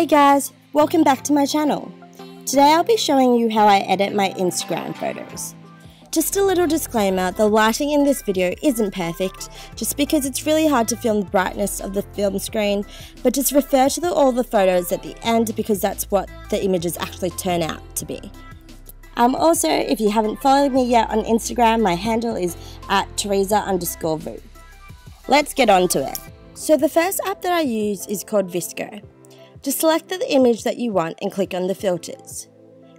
Hey guys, welcome back to my channel. Today I'll be showing you how I edit my Instagram photos. Just a little disclaimer, the lighting in this video isn't perfect, just because it's really hard to film the brightness of the film screen, but just refer to all the photos at the end because that's what the images actually turn out to be. Also, if you haven't followed me yet on Instagram, my handle is @teresa_vuu. Let's get on to it. So the first app that I use is called VSCO. Just select the image that you want and click on the filters.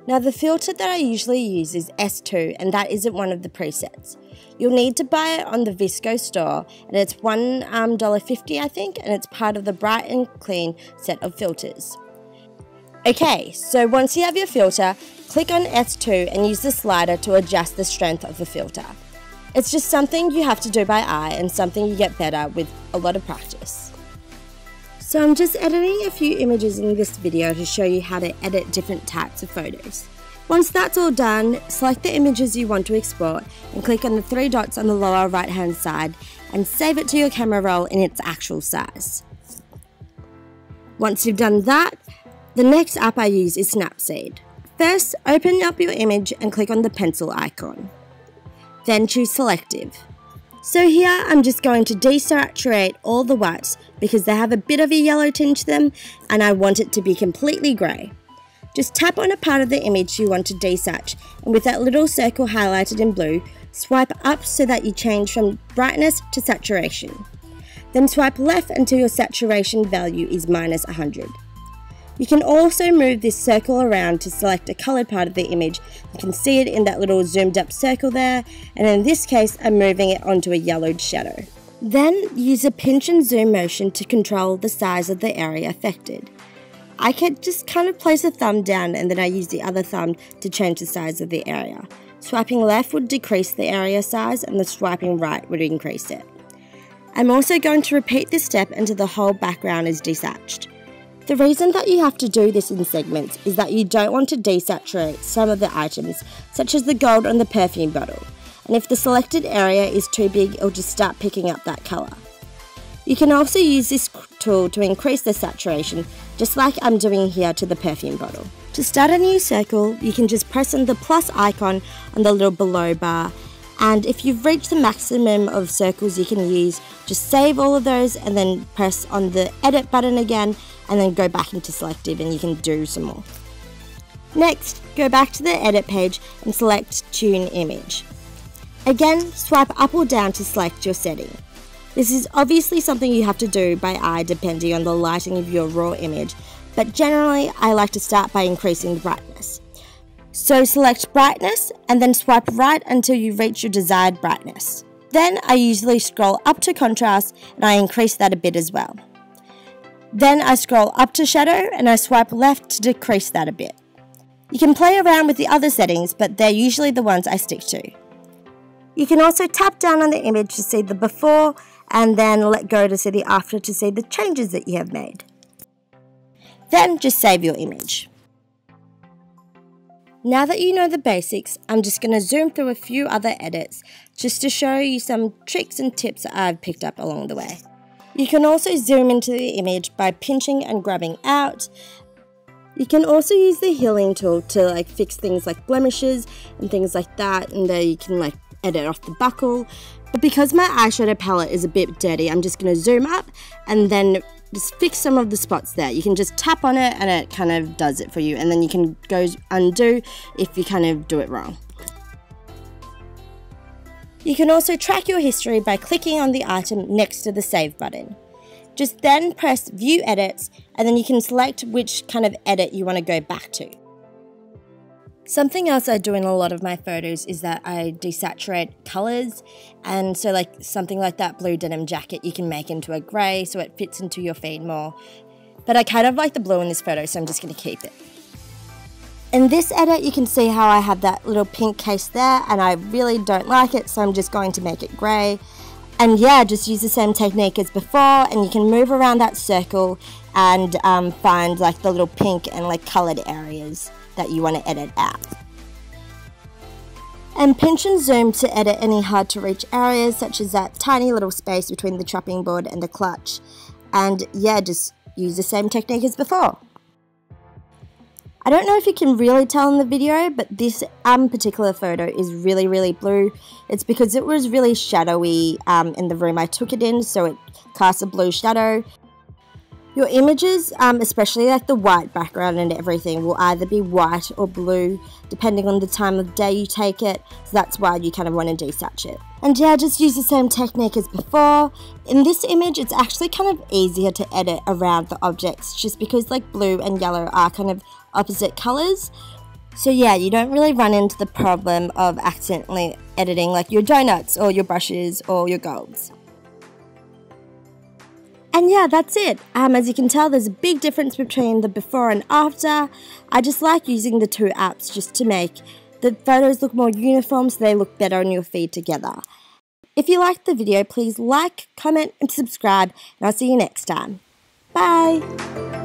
Now the filter that I usually use is S2 and that isn't one of the presets. You'll need to buy it on the VSCO store and it's $1.50 I think, and it's part of the Bright and Clean set of filters. Okay, so once you have your filter, click on S2 and use the slider to adjust the strength of the filter. It's just something you have to do by eye and something you get better with a lot of practice. So I'm just editing a few images in this video to show you how to edit different types of photos. Once that's all done, select the images you want to export and click on the three dots on the lower right hand side and save it to your camera roll in its actual size. Once you've done that, the next app I use is Snapseed. First, open up your image and click on the pencil icon. Then choose selective. So here I'm just going to desaturate all the whites because they have a bit of a yellow tinge to them and I want it to be completely grey. Just tap on a part of the image you want to desatch and with that little circle highlighted in blue, swipe up so that you change from brightness to saturation. Then swipe left until your saturation value is -100. You can also move this circle around to select a coloured part of the image. You can see it in that little zoomed up circle there, and in this case I'm moving it onto a yellowed shadow. Then use a pinch and zoom motion to control the size of the area affected. I can just kind of place a thumb down and then I use the other thumb to change the size of the area. Swiping left would decrease the area size and the swiping right would increase it. I'm also going to repeat this step until the whole background is desatched. The reason that you have to do this in segments is that you don't want to desaturate some of the items, such as the gold on the perfume bottle, and if the selected area is too big, it'll just start picking up that colour. You can also use this tool to increase the saturation, just like I'm doing here to the perfume bottle. To start a new circle, you can just press on the plus icon on the little below bar, and if you've reached the maximum of circles you can use, just save all of those and then press on the edit button again and then go back into selective and you can do some more. Next, go back to the edit page and select tune image. Again, swipe up or down to select your setting. This is obviously something you have to do by eye depending on the lighting of your raw image, but generally I like to start by increasing the brightness. So select brightness and then swipe right until you reach your desired brightness. Then I usually scroll up to contrast and I increase that a bit as well. Then I scroll up to shadow and I swipe left to decrease that a bit. You can play around with the other settings, but they're usually the ones I stick to. You can also tap down on the image to see the before and then let go to see the after to see the changes that you have made. Then just save your image. Now that you know the basics, I'm just going to zoom through a few other edits just to show you some tricks and tips that I've picked up along the way. You can also zoom into the image by pinching and grabbing out. You can also use the healing tool to fix things like blemishes and things like that, and there you can edit off the buckle. But because my eyeshadow palette is a bit dirty, I'm just going to zoom up and then just fix some of the spots there. You can just tap on it and it kind of does it for you, and then you can go undo if you kind of do it wrong. You can also track your history by clicking on the item next to the save button. Just then press view edits and then you can select which kind of edit you want to go back to. Something else I do in a lot of my photos is that I desaturate colours, and so something like that blue denim jacket you can make into a grey so it fits into your feed more. But I kind of like the blue in this photo, so I'm just going to keep it. In this edit you can see how I have that little pink case there and I really don't like it, so I'm just going to make it grey. And yeah, just use the same technique as before and you can move around that circle and find the little pink and coloured areas that you want to edit out. And pinch and zoom to edit any hard to reach areas such as that tiny little space between the chopping board and the clutch. And yeah, just use the same technique as before. I don't know if you can really tell in the video, but this particular photo is really blue. It's because it was really shadowy in the room I took it in, so it casts a blue shadow. Your images, especially like the white background and everything, will either be white or blue depending on the time of day you take it, so that's why you kind of want to desatch it. And yeah, just use the same technique as before. In this image, it's actually kind of easier to edit around the objects just because like blue and yellow are kind of opposite colours. So yeah, you don't really run into the problem of accidentally editing like your donuts or your brushes or your golds. And yeah, that's it. As you can tell, there's a big difference between the before and after. I just like using the two apps just to make the photos look more uniform so they look better on your feed together. If you liked the video, please like, comment and subscribe, and I'll see you next time. Bye!